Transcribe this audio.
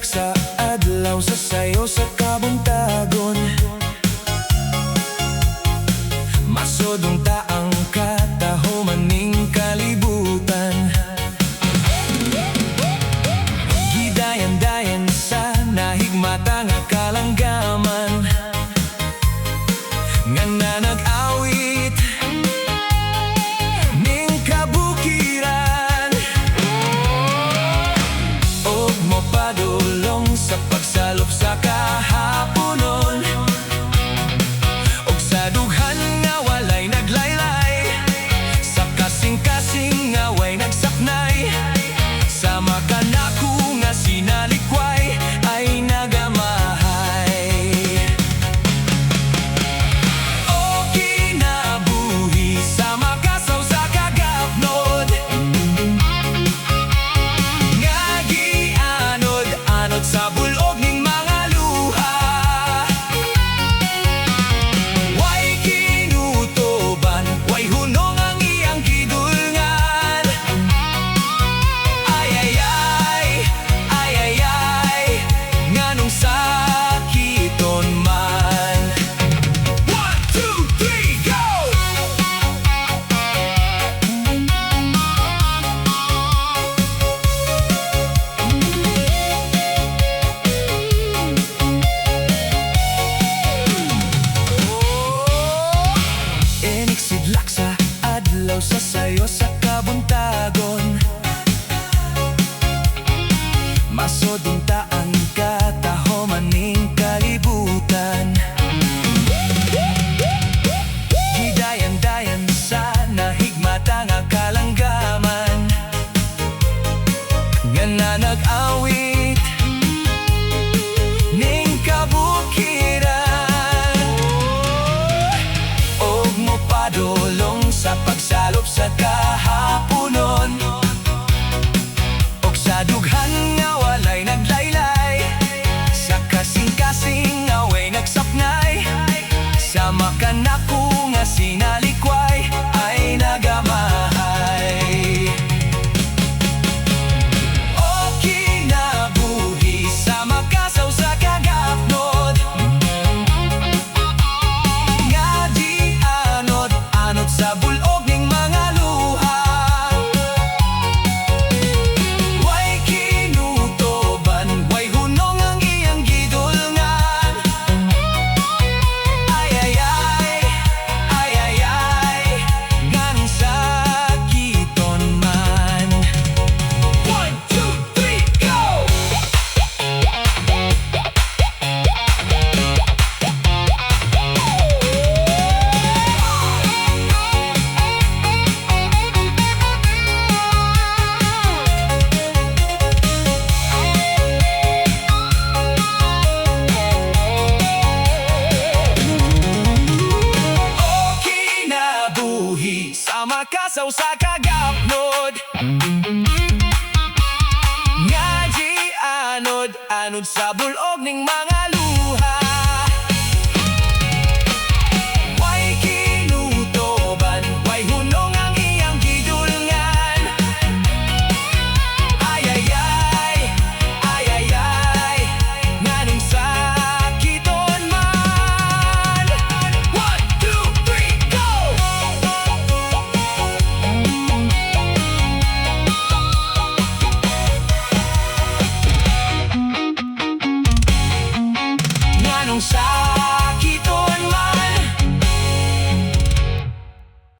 Sa adlaw sa sayo sa kabuntagon, masodong taang katahumaning kalibutan. Gidayan-dayan sa nahigmata nga kalanggaman, nga nanag-awit ning kabukiran. Og mopadulong sa pagsalop sa kahaponon, og sa dughan nga walay naglaylay, sa kasing-kasing nga way nagsaknay, sa makanako nga sinalikway ay nagamahay. O kinabuhi sa makasaw sa kagapnod, nga gianod-anod sa bulog ning mga luha. Way kinutuban, way hunong ang iyang gidulngan. Ay ay ay, ay ay ay, nganong sakiton man. 1, 2, 3, go! Iniksidlak sa adlaw sa sayo sa kabuntagon, masodong taang katahumaning kalibutan. Gidayan-dayan sa nahigmata nga kalanggaman, nga nanag-awit ning kabukiran. Og mopadulong sa pagsalop sa kahaponon, og sa dughan nga walay naglaylay, sa kasing-kasing nga way nagsapnay, sa makanako nga sinalikway ay nagamahay. O kinabuhi sa makasaw sa kagapnod, nga di anod-anod sa bulog ning mga luha. Way kinutuban, way hunong ang iyang gidulngan. Ay ay ay, ay ay ay, nganong sakiton man. 1, 2, 3, go! O kinabuhi sa makasaw sa kagapnod, nga di anod-anod sa bulog ning mga